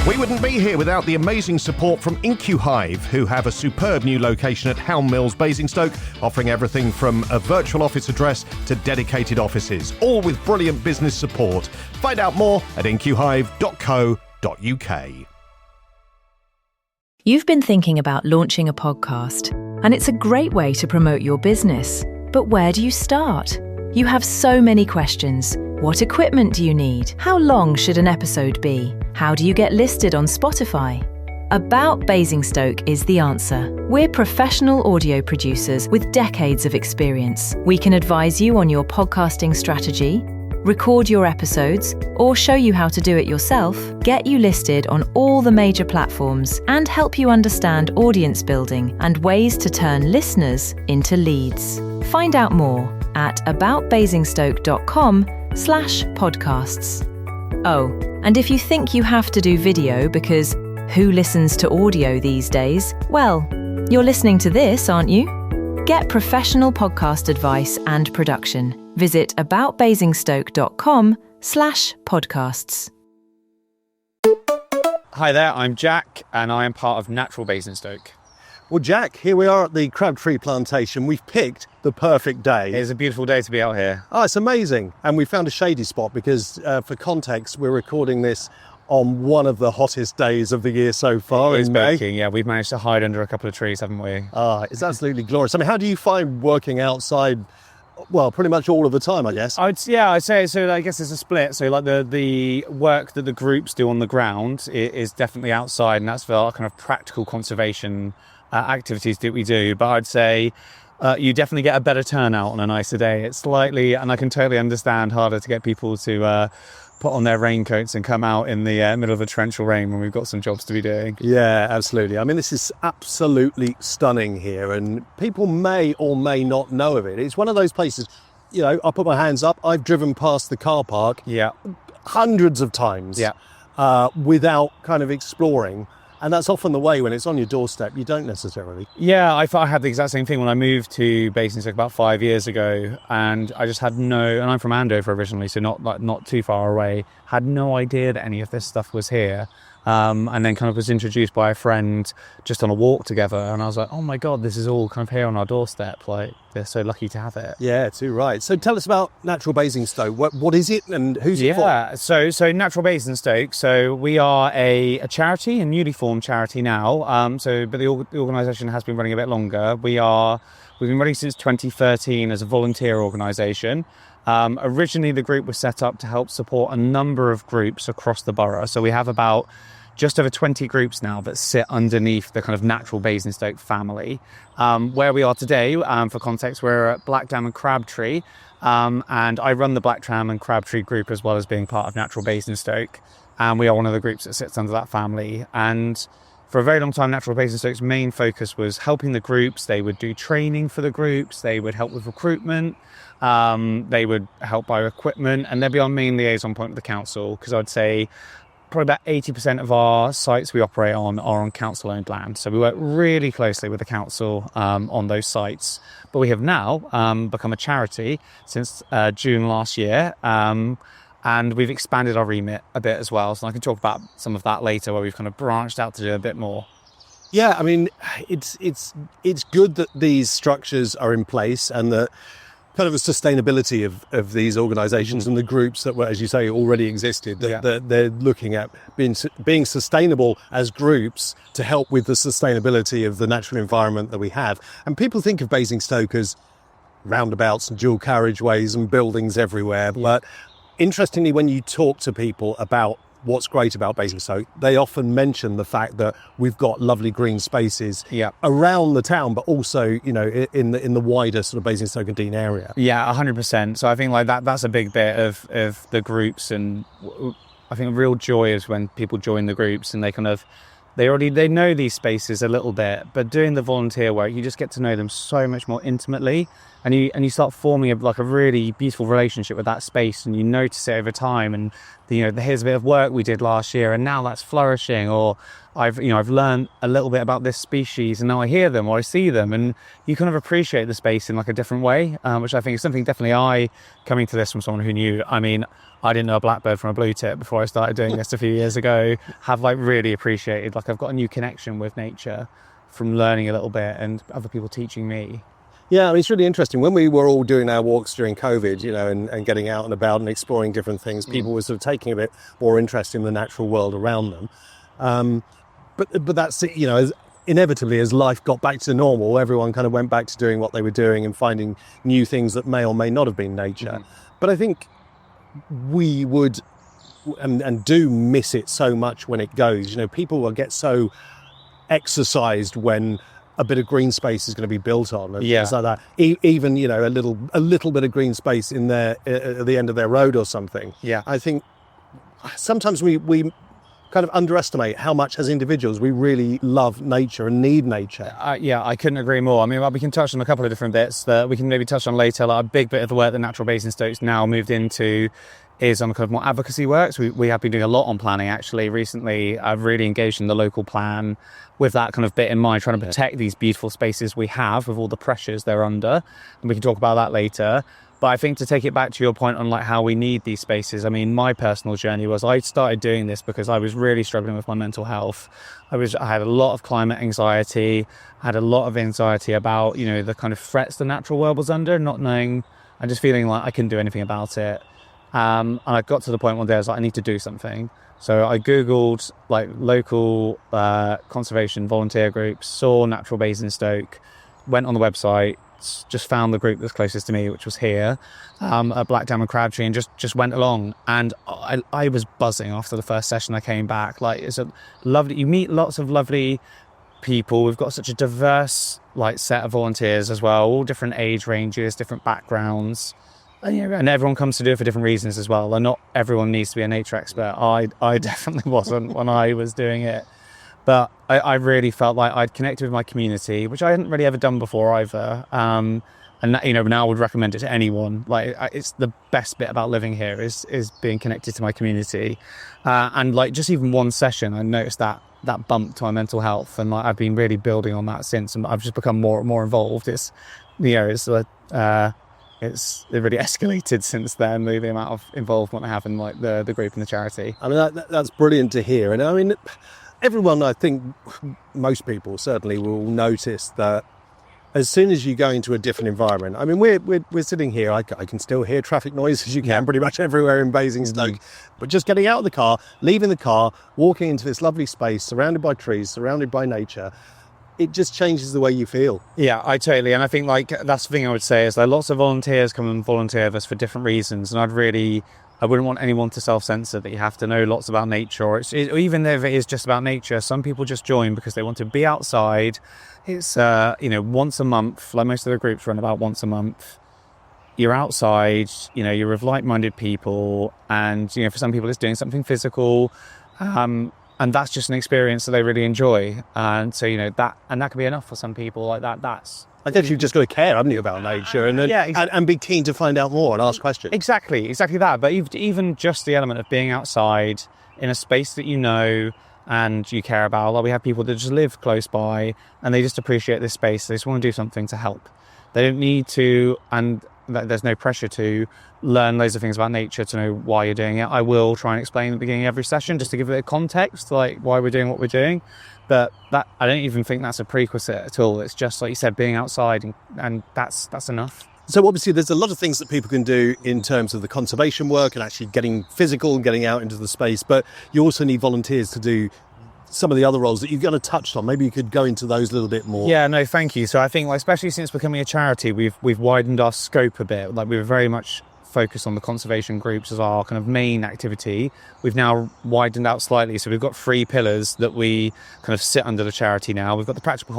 We wouldn't be here without the amazing support from IncuHive, who have a superb new location at Helm Mills, Basingstoke, offering everything from a virtual office address to dedicated offices, all with brilliant business support. Find out more at incuhive.co.uk. You've been thinking about launching a podcast, and it's a great way to promote your business. But where do you start? You have so many questions. What equipment do you need? How long should an episode be? How do you get listed on Spotify? About Basingstoke is the answer. We're professional audio producers with decades of experience. We can advise you on your podcasting strategy, record your episodes, or show you how to do it yourself, get you listed on all the major platforms, and help you understand audience building and ways to turn listeners into leads. Find out more at aboutbasingstoke.com/podcasts. Oh, and if you think you have to do video because who listens to audio these days? Well, you're listening to this, aren't you? Get professional podcast advice and production. Visit aboutbasingstoke.com/podcasts. Hi there, I'm Jack and I am part of Natural Basingstoke. Well, Jack, here we are at the crabtree plantation. We've picked the perfect day. It's a beautiful day to be out here. Oh, it's amazing. And we found a shady spot because, for context, we're recording this on one of the hottest days of the year so far in May. Baking, yeah, we've managed to hide under a couple of trees, haven't we? It's absolutely glorious. I mean, how do you find working outside? Well, pretty much all of the time, I guess. I'd say so. I guess it's a split. So, like the work that the groups do on the ground is definitely outside, and that's for our kind of practical conservation activities that we do. But I'd say you definitely get a better turnout on a nicer day. It's slightly, and I can totally understand, harder to get people to put on their raincoats and come out in the middle of a torrential rain when we've got some jobs to be doing. Yeah, absolutely. I mean, this is absolutely stunning here, and people may or may not know of it. It's one of those places, you know, I'll put my hands up. I've driven past the car park hundreds of times without kind of exploring. And that's often the way when it's on your doorstep, you don't necessarily. Yeah, I had the exact same thing when I moved to Basingstoke about 5 years ago, and I just had and I'm from Andover originally, so not too far away, had no idea that any of this stuff was here. And then kind of was introduced by a friend just on a walk together, and I was like, oh my God, this is all kind of here on our doorstep. Like, they're so lucky to have it. Yeah, too right. So tell us about Natural Basingstoke. What is it and who's it for? Yeah, so Natural Basingstoke. So we are a charity, a newly formed charity now. But the organisation has been running a bit longer. We've been running since 2013 as a volunteer organisation. Originally, the group was set up to help support a number of groups across the borough. So we have about just over 20 groups now that sit underneath the kind of Natural Basingstoke family. Where we are today, for context, we're at Blackdown and Crabtree, and I run the Blackdown and Crabtree group as well as being part of Natural Basingstoke, and we are one of the groups that sits under that family. And for a very long time, Natural Basingstoke's main focus was helping the groups. They would do training for the groups, they would help with recruitment, they would help buy equipment, and they'd be our main liaison point with the council, because I'd say probably about 80% of our sites we operate on are on council-owned land. So we work really closely with the council on those sites. But we have now become a charity since June last year, and we've expanded our remit a bit as well. So I can talk about some of that later, where we've kind of branched out to do a bit more. Yeah, I mean, it's good that these structures are in place, and that kind of the sustainability of these organisations and the groups that were, as you say, already existed, that they're looking at being sustainable as groups to help with the sustainability of the natural environment that we have. And people think of Basingstoke as roundabouts and dual carriageways and buildings everywhere. But interestingly, when you talk to people about what's great about Basingstoke, they often mention the fact that we've got lovely green spaces around the town, but also, you know, in the wider sort of Basingstoke and Dean area. Yeah, 100%. So I think like that's a big bit of the groups, and I think a real joy is when people join the groups and they know these spaces a little bit, but doing the volunteer work, you just get to know them so much more intimately. and you start forming a really beautiful relationship with that space, and you notice it over time. And here's a bit of work we did last year, and now that's flourishing. Or I've learned a little bit about this species, and now I hear them or I see them, and you kind of appreciate the space in like a different way, which I think is something definitely coming to this from someone who knew. I mean, I didn't know a blackbird from a blue tip before I started doing this a few years ago. Have like really appreciated, like I've got a new connection with nature from learning a little bit and other people teaching me. Yeah, I mean, it's really interesting. When we were all doing our walks during COVID, and getting out and about and exploring different things, people were sort of taking a bit more interest in the natural world around them. But that's, as inevitably as life got back to normal, everyone kind of went back to doing what they were doing and finding new things that may or may not have been nature. But I think we would and do miss it so much when it goes. People will get so exercised when a bit of green space is going to be built on and things like that. Even a little bit of green space in there at the end of their road or something. Yeah, I think sometimes we kind of underestimate how much as individuals we really love nature and need nature. I couldn't agree more. I mean, we can touch on a couple of different bits that we can maybe touch on later. Like a big bit of the work that Natural Basingstoke's now moved into is on kind of more advocacy work. So we have been doing a lot on planning actually recently. I've really engaged in the local plan with that kind of bit in mind, trying to protect these beautiful spaces we have with all the pressures they're under. And we can talk about that later. But I think to take it back to your point on like how we need these spaces, I mean, my personal journey was I started doing this because I was really struggling with my mental health. I had a lot of climate anxiety, I had a lot of anxiety about, the kind of threats the natural world was under, not knowing and just feeling like I couldn't do anything about it. And I got to the point one day I was like, I need to do something. So I Googled like local conservation volunteer groups, saw Natural Basingstoke, went on the website, just found the group that's closest to me, which was here at Blackdown and Crabtree, and just went along. And I was buzzing after the first session I came back. Like, it's a lovely, you meet lots of lovely people. We've got such a diverse like set of volunteers as well, all different age ranges, different backgrounds. And everyone comes to do it for different reasons as well. And not everyone needs to be a nature expert. I definitely wasn't when I was doing it. But I really felt like I'd connected with my community, which I hadn't really ever done before either. And now I would recommend it to anyone. Like, it's the best bit about living here is being connected to my community. And like just even one session, I noticed that bump to my mental health, and like I've been really building on that since, and I've just become more and more involved. It really escalated since then, the amount of involvement I have in like the group and the charity. I mean, that's brilliant to hear. And I mean, everyone, I think most people certainly will notice that as soon as you go into a different environment, I mean, we're sitting here, I can still hear traffic noise as you can pretty much everywhere in Basingstoke, but just getting out of the car, leaving the car, walking into this lovely space, surrounded by trees, surrounded by nature, it just changes the way you feel. Yeah, I totally. And I think like that's the thing I would say is that lots of volunteers come and volunteer with us for different reasons. And I wouldn't want anyone to self-censor that you have to know lots about nature, or even if it is just about nature. Some people just join because they want to be outside. It's once a month, like most of the groups run about once a month. You're outside, you're with like-minded people, and for some people it's doing something physical, and that's just an experience that they really enjoy. And so that can be enough for some people. Like that's I guess you've just got to care, haven't you, about nature, and be keen to find out more and ask questions. Exactly that. But even just the element of being outside in a space that and you care about. Like, we have people that just live close by and they just appreciate this space. They just want to do something to help. They don't need to, and there's no pressure to learn loads of things about nature to know why you're doing it. I will try and explain at the beginning of every session just to give it a context, like why we're doing what we're doing. But that, I don't even think that's a prerequisite at all. It's just, like you said, being outside, and that's enough. So obviously there's a lot of things that people can do in terms of the conservation work and actually getting physical and getting out into the space, but you also need volunteers to do some of the other roles that you've kind of touched on. Maybe you could go into those a little bit more. Yeah, no, thank you. So I think, like, especially since becoming a charity, we've widened our scope a bit. Like, we were very much focused on the conservation groups as our kind of main activity. We've now widened out slightly, so we've got 3 pillars that we kind of sit under the charity now. We've got the practical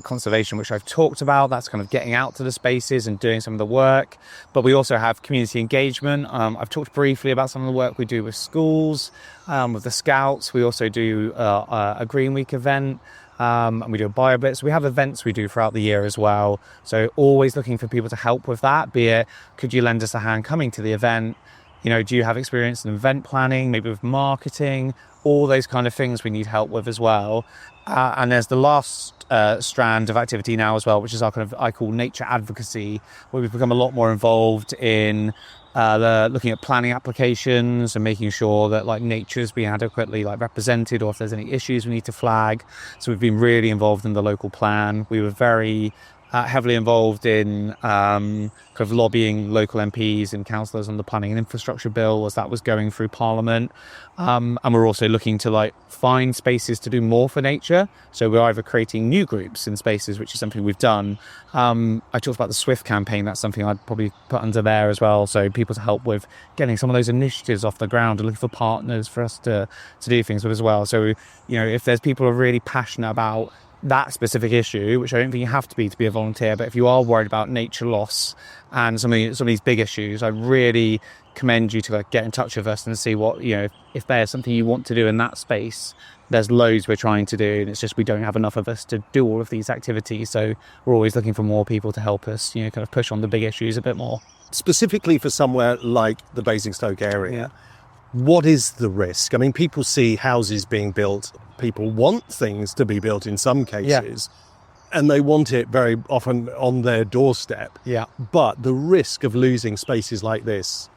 conservation, which I've talked about. That's kind of getting out to the spaces and doing some of the work. But we also have community engagement. I've talked briefly about some of the work we do with schools, with the Scouts. We also do a Green Week event. And we do a bio blitz. We have events we do throughout the year as well. So always looking for people to help with that, be it, could you lend us a hand coming to the event? You know, do you have experience in event planning, maybe with marketing, all those kind of things we need help with as well. And there's the last strand of activity now as well, which is our kind of, I call nature advocacy, where we've become a lot more involved in looking at planning applications and making sure that like nature's being adequately like represented, or if there's any issues we need to flag. So we've been really involved in the local plan. We were very heavily involved in kind of lobbying local MPs and councillors on the planning and infrastructure bill as that was going through Parliament. And we're also looking to like find spaces to do more for nature. So we're either creating new groups in spaces, which is something we've done. I talked about the SWIFT campaign. That's something I'd probably put under there as well. So people to help with getting some of those initiatives off the ground and looking for partners for us to do things with as well. So, you know, if there's people who are really passionate about that specific issue, which I don't think you have to be a volunteer, but if you are worried about nature loss and some of these big issues, I really commend you to like get in touch with us and see what, you know, if there's something you want to do in that space. There's loads we're trying to do, and it's just we don't have enough of us to do all of these activities, so we're always looking for more people to help us, you know, kind of push on the big issues a bit more. Specifically for somewhere like the Basingstoke area, what is the risk? I mean, people see houses being built, people want things to be built in some cases, and they want it very often on their doorstep. Yeah. But the risk of losing spaces like this,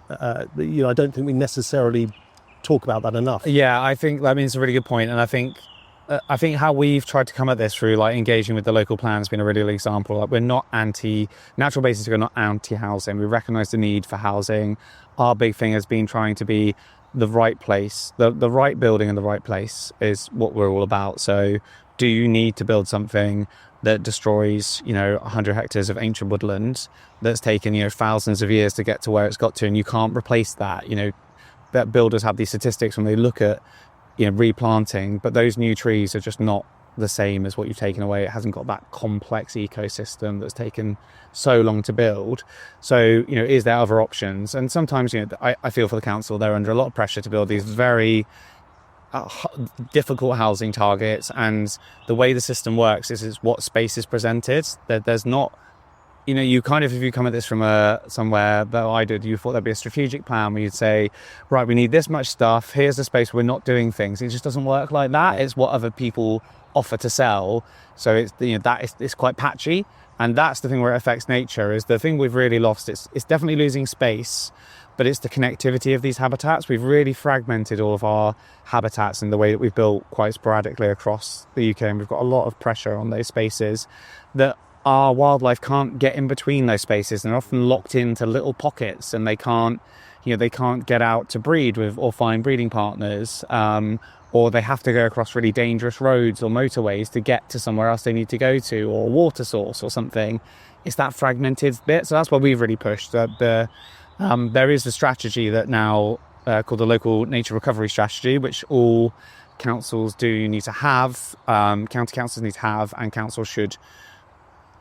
you know, I don't think we necessarily talk about that enough. Yeah, I think that means a really good point, and I think how we've tried to come at this through like engaging with the local plan has been a really good example. Like, we're not natural basins are not anti-housing. We recognise the need for housing. Our big thing has been trying to be the right place, the right building in the right place is what we're all about. So do you need to build something that destroys, you know, 100 hectares of ancient woodland that's taken, you know, thousands of years to get to where it's got to, and you can't replace that? You know, that builders have these statistics when they look at, you know, replanting, but those new trees are just not the same as what you've taken away. It hasn't got that complex ecosystem that's taken so long to build. So, you know, is there other options? And sometimes, you know, I feel for the council, they're under a lot of pressure to build these very difficult housing targets, and the way the system works is what space is presented. There's not, you know, you kind of, if you come at this from somewhere that I did, you thought there'd be a strategic plan where you'd say, right, we need this much stuff, here's the space where we're not doing things. It just doesn't work like that. It's what other people offer to sell. So it's, you know, it's quite patchy, and that's the thing where it affects nature. Is the thing we've really lost. It's definitely losing space, but it's the connectivity of these habitats. We've really fragmented all of our habitats in the way that we've built quite sporadically across the UK, and we've got a lot of pressure on those spaces that our wildlife can't get in between those spaces, and they're often locked into little pockets, and they can't get out to breed with or find breeding partners, or they have to go across really dangerous roads or motorways to get to somewhere else they need to go to, or a water source or something. It's that fragmented bit. So that's what we've really pushed. There is a strategy that now called the Local Nature Recovery Strategy, which all councils need to have, county councils need to have, and councils should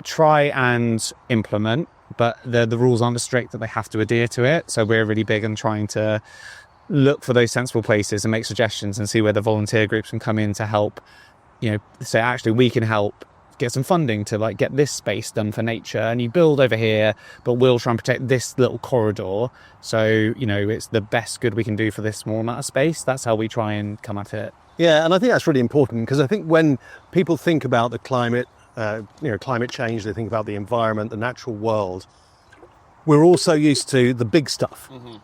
try and implement, but the rules aren't as strict that they have to adhere to it. So we're really big on trying to look for those sensible places and make suggestions and see where the volunteer groups can come in to help, you know, say, actually, we can help get some funding to like get this space done for nature, and you build over here, but we'll try and protect this little corridor. So, you know, it's the best good we can do for this small amount of space. That's how we try and come at it. Yeah, and I think that's really important, because I think when people think about the climate, climate change, they think about the environment, the natural world, we're also used to the big stuff. Mm-hmm.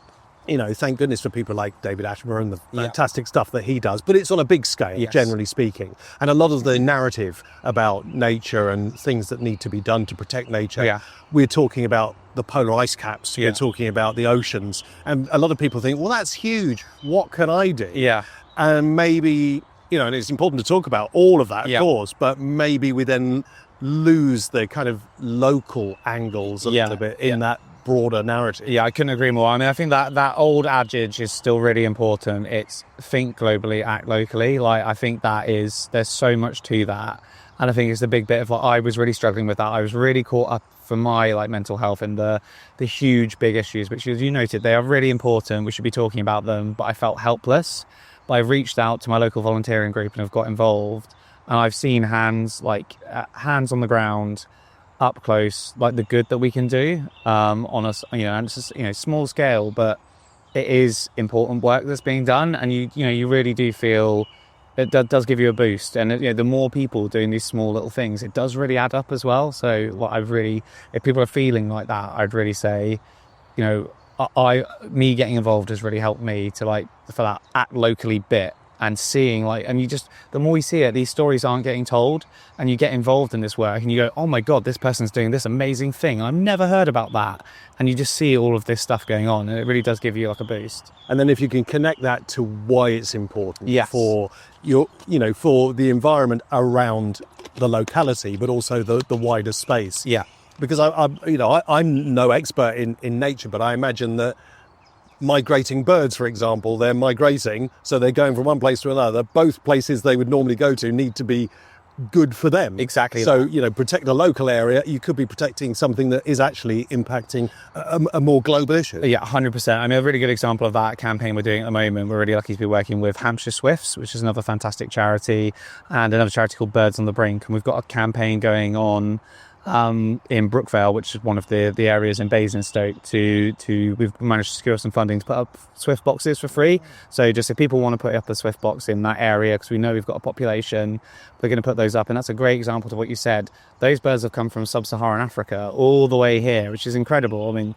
You know, thank goodness for people like David Attenborough and the fantastic stuff that he does, but it's on a big scale, generally speaking. And a lot of the narrative about nature and things that need to be done to protect nature, we're talking about the polar ice caps, we're talking about the oceans. And a lot of people think, well, that's huge. What can I do? Yeah. And maybe, you know, and it's important to talk about all of that, of course, but maybe we then lose the kind of local angles a little bit in that broader narrative. Yeah, I couldn't agree more. I mean, I think that old adage is still really important. It's think globally, act locally. Like, I think there's so much to that. And I think it's the big bit of like, I was really struggling with that. I was really caught up for my like mental health in the huge big issues, which, as you noted, they are really important. We should be talking about them, but I felt helpless. But I reached out to my local volunteering group and have got involved. And I've seen hands on the ground, up close, like the good that we can do on us, and it's just, small scale, but it is important work that's being done, and you really do feel it does give you a boost. And the more people doing these small little things, it does really add up as well. So if people are feeling like that, I'd really say, me getting involved has really helped me to for that act locally bit, and seeing the more you see it, these stories aren't getting told, and you get involved in this work and you go, oh my God, this person's doing this amazing thing. I've never heard about that. And you just see all of this stuff going on, and it really does give you a boost. And then if you can connect that to why it's important for for the environment around the locality, but also the wider space. Yeah. Because I'm no expert in nature, but I imagine that migrating birds, for example, they're migrating, so they're going from one place to another. Both places they would normally go to need to be good for them. Exactly. So, protect a local area, you could be protecting something that is actually impacting a more global issue. Yeah, 100%. I mean, a really good example of that campaign we're doing at the moment, we're really lucky to be working with Hampshire Swifts, which is another fantastic charity, and another charity called Birds on the Brink. And we've got a campaign going on in Brookvale, which is one of the areas in Basingstoke, we've managed to secure some funding to put up Swift boxes for free. So just if people want to put up a Swift box in that area, because we know we've got a population, we're going to put those up. And that's a great example to what you said. Those birds have come from sub-Saharan Africa all the way here, which is incredible. I mean,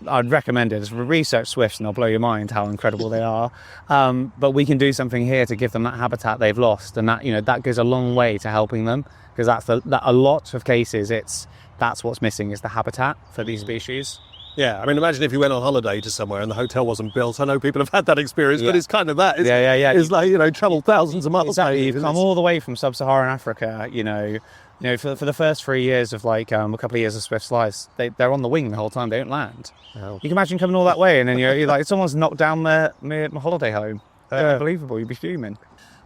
I'd recommend it. Research swifts and they'll blow your mind how incredible they are. But we can do something here to give them that habitat they've lost, and that goes a long way to helping them, because that a lot of cases that's what's missing, is the habitat for these species. Yeah, I mean, imagine if you went on holiday to somewhere and the hotel wasn't built. I know people have had that experience, but it's kind of that. It's like, travel thousands of miles. Exactly. You've come all the way from sub-Saharan Africa, for the first 3 years of a couple of years of Swift's lives, they're on the wing the whole time. They don't land. Oh. You can imagine coming all that way, and then you're like, someone's knocked down my holiday home. Unbelievable. You'd be fuming.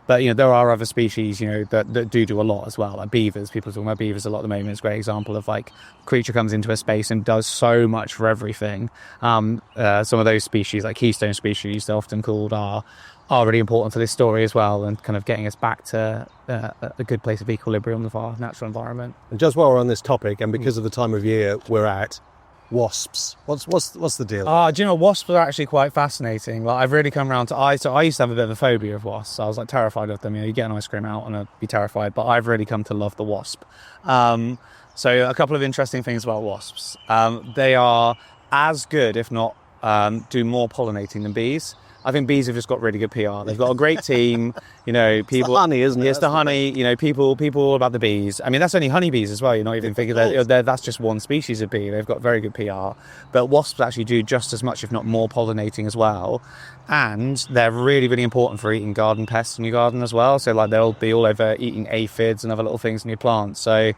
But there are other species that do a lot as well, like beavers. People are talking about beavers a lot at the moment. It's a great example of creature comes into a space and does so much for everything. Some of those species, like keystone species, they're often called, are really important for this story as well, and kind of getting us back to a good place of equilibrium of our natural environment. And just while we're on this topic, and because of the time of year we're at, wasps. What's the deal? Do you know, wasps are actually quite fascinating. I've really come around to I used to have a bit of a phobia of wasps. I was terrified of them. You get an ice cream out and I'd be terrified, but I've really come to love the wasp. So a couple of interesting things about wasps. They are as good, if not do more pollinating than bees. I think bees have just got really good PR. They've got a great team, people. It's the honey, isn't it? It's the honey, people all about the bees. I mean, that's only honeybees as well. You're not even thinking that that's just one species of bee. They've got very good PR. But wasps actually do just as much, if not more, pollinating as well. And they're really, really important for eating garden pests in your garden as well. So they'll be all over eating aphids and other little things in your plants. So,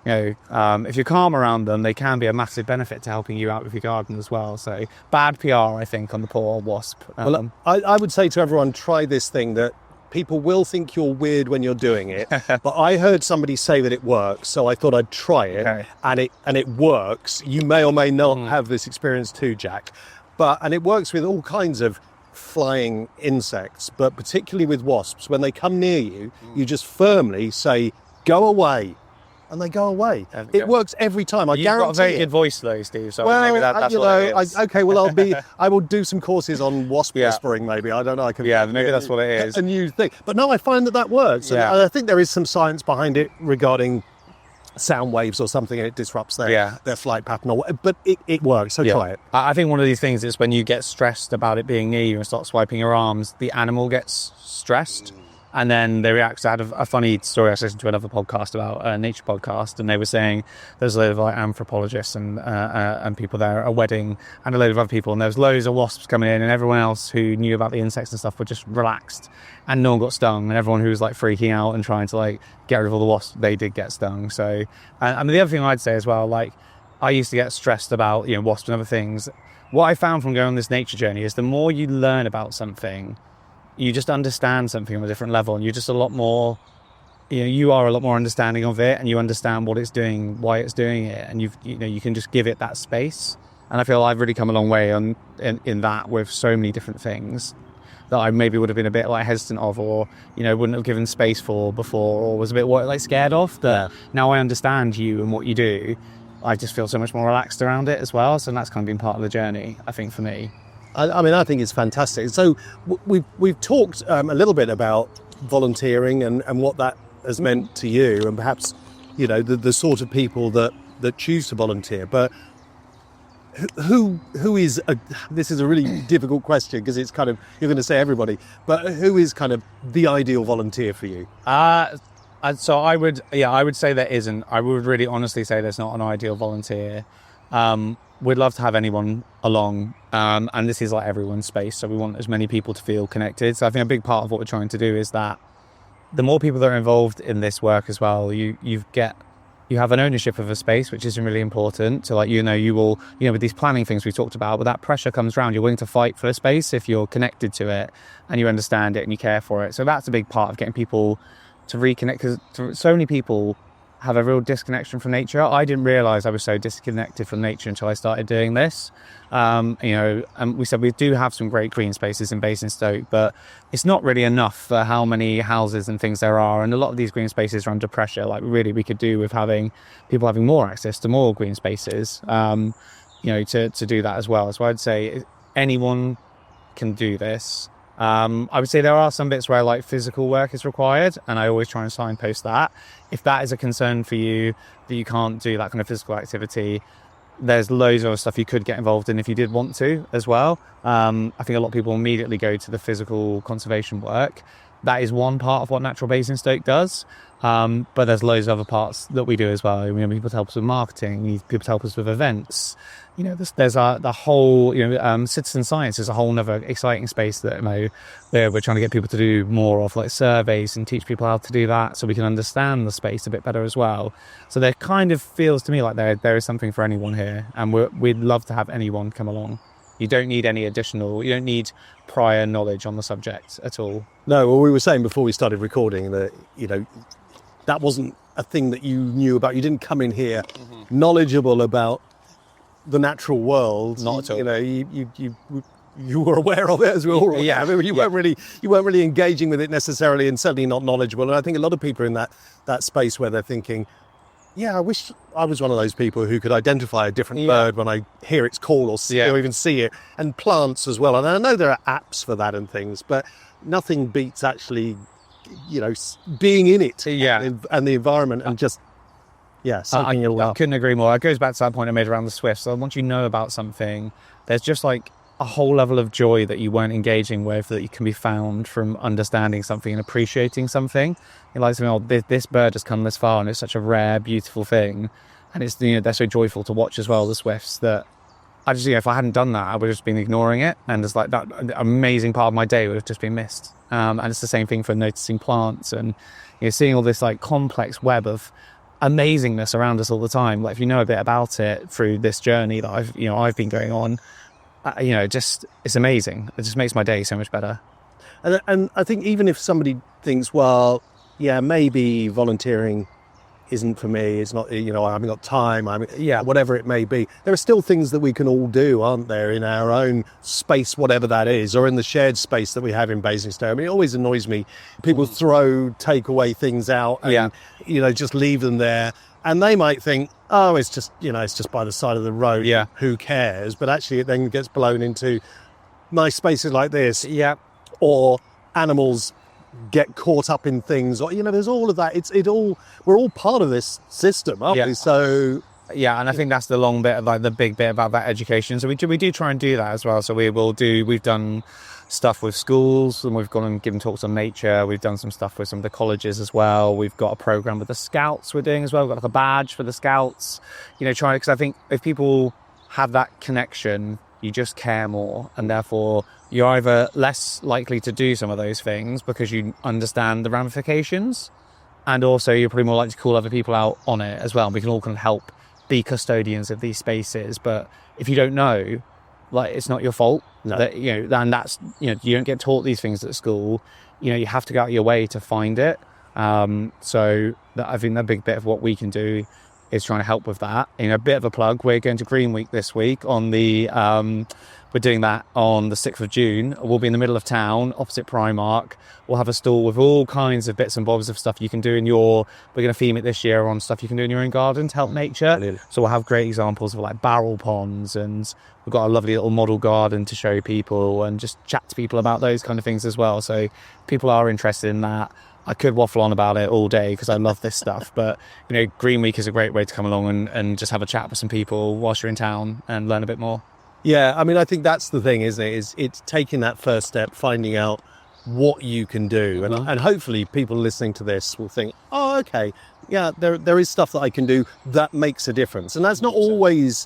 if you're calm around them, they can be a massive benefit to helping you out with your garden as well. So bad PR, I think, on the poor wasp. Well, I would say to everyone, try this thing that people will think you're weird when you're doing it. But I heard somebody say that it works, so I thought I'd try it. Okay. And it works. You may or may not have this experience too, Jack. And it works with all kinds of flying insects, but particularly with wasps. When they come near you, you just firmly say, "Go away." And they go away. It works every time. I guarantee. You've got a very good voice, though, Steve. So well, maybe that's what it is. I will do some courses on wasp whispering. Maybe I don't know. Maybe that's what it is. A new thing. But no, I find that works. Yeah. And I think there is some science behind it regarding sound waves or something, and it disrupts their flight pattern. But it works. So try it. I think one of these things is when you get stressed about it being near you and start swiping your arms, the animal gets stressed. And then they react. I had a funny story. I was listening to another podcast about a nature podcast, and they were saying there's a load of anthropologists and people there at a wedding, and a load of other people, and there was loads of wasps coming in, and everyone else who knew about the insects and stuff were just relaxed, and no one got stung, and everyone who was freaking out and trying to get rid of all the wasps, they did get stung. So, and the other thing I'd say as well, I used to get stressed about wasps and other things. What I found from going on this nature journey is the more you learn about something, you just understand something on a different level, and you're just a lot more, you are a lot more understanding of it, and you understand what it's doing, why it's doing it, and you can just give it that space. And I feel I've really come a long way in that with so many different things that I maybe would have been a bit like hesitant of, or, you know, wouldn't have given space for before, or was a bit like scared of. That now I understand you and what you do, I just feel so much more relaxed around it as well. So that's kind of been part of the journey, I think, for me. I mean, I think it's fantastic. So we've talked a little bit about volunteering and what that has meant to you, and perhaps, you know, the sort of people that choose to volunteer. But who is this is a really difficult question, because it's kind of, you're going to say everybody, but who is kind of the ideal volunteer for you? So I would say there isn't. I would really honestly say there's not an ideal volunteer. We'd love to have anyone along, and this is like everyone's space, so we want as many people to feel connected. So I think a big part of what we're trying to do is that the more people that are involved in this work as well, you have an ownership of a space, which is really important. So, like, you will, with these planning things we talked about, but that pressure comes around, you're willing to fight for a space if you're connected to it and you understand it and you care for it. So that's a big part of getting people to reconnect, because so many people have a real disconnection from nature. I didn't realize I was so disconnected from nature until I started doing this. And we said we do have some great green spaces in Basingstoke, but it's not really enough for how many houses and things there are. And a lot of these green spaces are under pressure. Like, really, we could do with having people having more access to more green spaces, to do that as well. So I'd say anyone can do this. I would say there are some bits where like physical work is required, and I always try and signpost that. If that is a concern for you, that you can't do that kind of physical activity, there's loads of other stuff you could get involved in if you did want to as well. I think a lot of people immediately go to the physical conservation work. That is one part of what Natural Basingstoke does, but there's loads of other parts that we do as well. People to help us with marketing, people to help us with events. There's the whole, citizen science is a whole other exciting space that we're trying to get people to do more of, like surveys, and teach people how to do that so we can understand the space a bit better as well. So there kind of feels to me like there is something for anyone here, and we'd love to have anyone come along. You don't need you don't need prior knowledge on the subject at all. No, well, we were saying before we started recording that, that wasn't a thing that you knew about. You didn't come in here knowledgeable about the natural world. Not at all. You were aware of it, as we all have. You weren't really engaging with it necessarily, and certainly not knowledgeable. And I think a lot of people are in that space where they're thinking, yeah, I wish I was one of those people who could identify a different bird when I hear its call or even see it, and plants as well. And I know there are apps for that and things, but nothing beats actually, being in it and the environment and just, soaking it all up. I couldn't agree more. It goes back to that point I made around the Swifts. So once you know about something, there's just like a whole level of joy that you weren't engaging with that you can be found from understanding something and appreciating something. You're like, this bird has come this far and it's such a rare, beautiful thing. And it's, they're so joyful to watch as well, the Swifts, that I just, if I hadn't done that, I would have just been ignoring it. And it's like that amazing part of my day would have just been missed. And it's the same thing for noticing plants and, seeing all this like complex web of amazingness around us all the time. Like, if you know a bit about it through this journey that I've been going on, it's amazing. It just makes my day so much better. And I think even if somebody thinks, well, maybe volunteering isn't for me, it's not, I haven't got time, whatever it may be, there are still things that we can all do, aren't there, in our own space, whatever that is, or in the shared space that we have in Basingstoke. I mean, it always annoys me. People take away things out and, just leave them there. And they might think, oh, it's just by the side of the road. Yeah. Who cares? But actually it then gets blown into nice spaces like this. Yeah. Or animals get caught up in things, or, there's all of that. We're all part of this system, aren't we? So... Yeah, and I think that's the long bit of like the big bit about that education. So we do try and do that as well. So we've done stuff with schools, and we've gone and given talks on nature. We've done some stuff with some of the colleges as well. We've got a program with the Scouts we're doing as well. We've got like a badge for the Scouts, because I think if people have that connection, you just care more, and therefore you're either less likely to do some of those things because you understand the ramifications, and also you're probably more likely to call other people out on it as well. We can all kind of help be custodians of these spaces, but if you don't know, like, it's not your fault. No. And that's, you don't get taught these things at school. You have to go out of your way to find it. So that, I think, that big bit of what we can do is trying to help with that. A bit of a plug, we're going to Green Week this week on the we're doing that on the 6th of June. We'll be in the middle of town, opposite Primark. We'll have a stall with all kinds of bits and bobs of stuff you can do we're going to theme it this year on stuff you can do in your own garden to help nature. Brilliant. So we'll have great examples of like barrel ponds, and we've got a lovely little model garden to show people and just chat to people about those kind of things as well. So people are interested in that. I could waffle on about it all day because I love this stuff, but Green Week is a great way to come along and just have a chat with some people whilst you're in town and learn a bit more. Yeah, I mean, I think that's the thing, isn't it? It's taking that first step, finding out what you can do. And hopefully people listening to this will think, oh, okay, yeah, there is stuff that I can do that makes a difference. And that's not always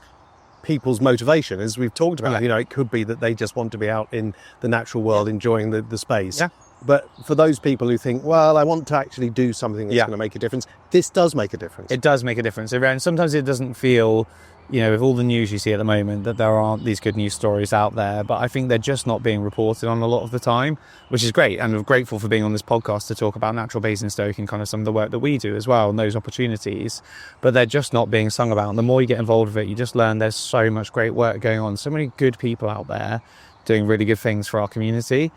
people's motivation, as we've talked about. It could be that they just want to be out in the natural world enjoying the space. Yeah. But for those people who think, well, I want to actually do something that's going to make a difference, this does make a difference. It does make a difference. And sometimes it doesn't feel, with all the news you see at the moment, that there aren't these good news stories out there. But I think they're just not being reported on a lot of the time, which is great. And we're grateful for being on this podcast to talk about Natural Basingstoke and kind of some of the work that we do as well and those opportunities. But they're just not being sung about. And the more you get involved with it, you just learn there's so much great work going on. So many good people out there doing really good things for our community.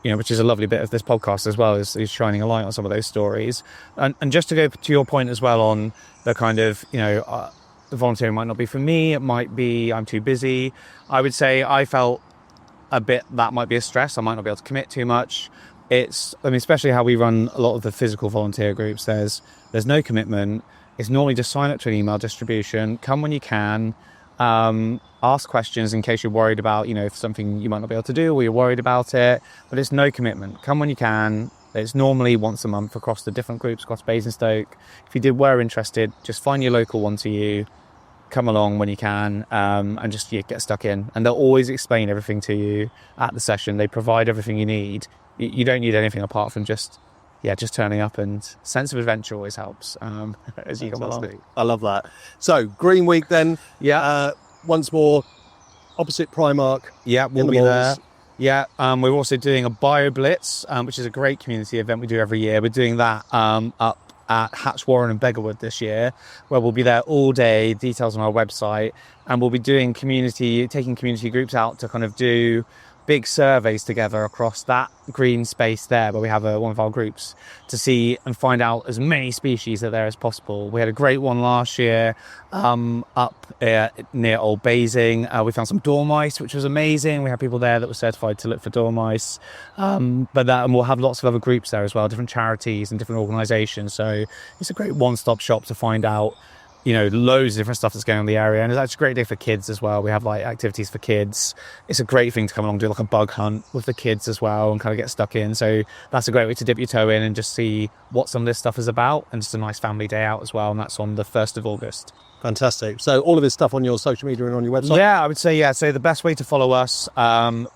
Which is a lovely bit of this podcast as well, is shining a light on some of those stories. And just to go to your point as well on the kind of, the volunteering might not be for me, it might be I'm too busy. I would say I felt a bit that might be a stress. I might not be able to commit too much. Especially how we run a lot of the physical volunteer groups, there's no commitment. It's normally just sign up to an email distribution, come when you can, ask questions in case you're worried about, if something you might not be able to do or you're worried about it, but it's no commitment. Come when you can. It's normally once a month across the different groups across Basingstoke. If you were interested, just find your local one to you, come along when you can, and just get stuck in. And they'll always explain everything to you at the session. They provide everything you need. You don't need anything apart from just turning up, and sense of adventure always helps as you come along. I love that. So Green Week then. Yeah. Once more, opposite Primark. Yeah, we'll be there. Yeah, we're also doing a Bio Blitz, which is a great community event we do every year. We're doing that up at Hatchwarren and Beggarwood this year, where we'll be there all day, details on our website, and we'll be taking community groups out to kind of do big surveys together across that green space there, where we have one of our groups to see and find out as many species that there as possible. We had a great one last year up near Old Basing. We found some dormice, which was amazing. We had people there that were certified to look for dormice. And we'll have lots of other groups there as well, different charities and different organisations. So it's a great one-stop shop to find out loads of different stuff that's going on in the area. And it's actually a great day for kids as well. We have like activities for kids. It's a great thing to come along and do like a bug hunt with the kids as well and kind of get stuck in. So that's a great way to dip your toe in and just see what some of this stuff is about, and just a nice family day out as well. And that's on the 1st of August. Fantastic. So all of this stuff on your social media and on your website? Yeah, I would say, yeah. So the best way to follow us,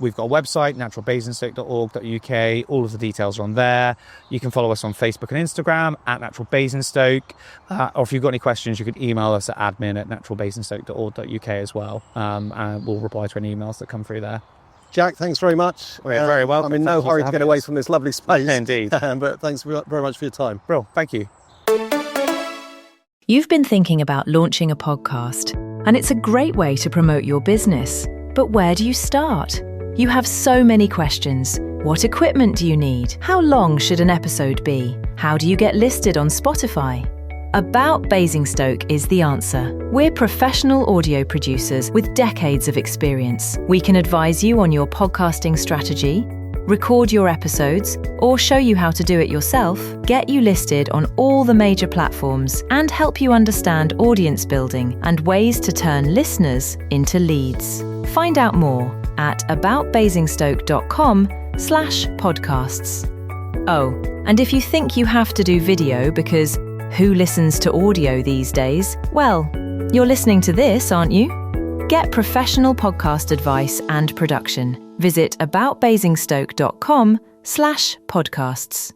we've got a website, naturalbasingstoke.org.uk. All of the details are on there. You can follow us on Facebook and Instagram at Natural Basingstoke. Or if you've got any questions, you can email us at admin@naturalbasingstoke.org.uk as well. And we'll reply to any emails that come through there. Jack, thanks very much. You're very welcome. I'm in no hurry to get away from this lovely space. Indeed. But thanks very much for your time. Bro, thank you. You've been thinking about launching a podcast, and it's a great way to promote your business. But where do you start? You have so many questions. What equipment do you need? How long should an episode be? How do you get listed on Spotify? About Basingstoke is the answer. We're professional audio producers with decades of experience. We can advise you on your podcasting strategy, record your episodes, or show you how to do it yourself, get you listed on all the major platforms, and help you understand audience building and ways to turn listeners into leads. Find out more at aboutbasingstoke.com/podcasts. Oh, and if you think you have to do video because who listens to audio these days? Well, you're listening to this, aren't you? Get professional podcast advice and production. Visit aboutbasingstoke.com/podcasts.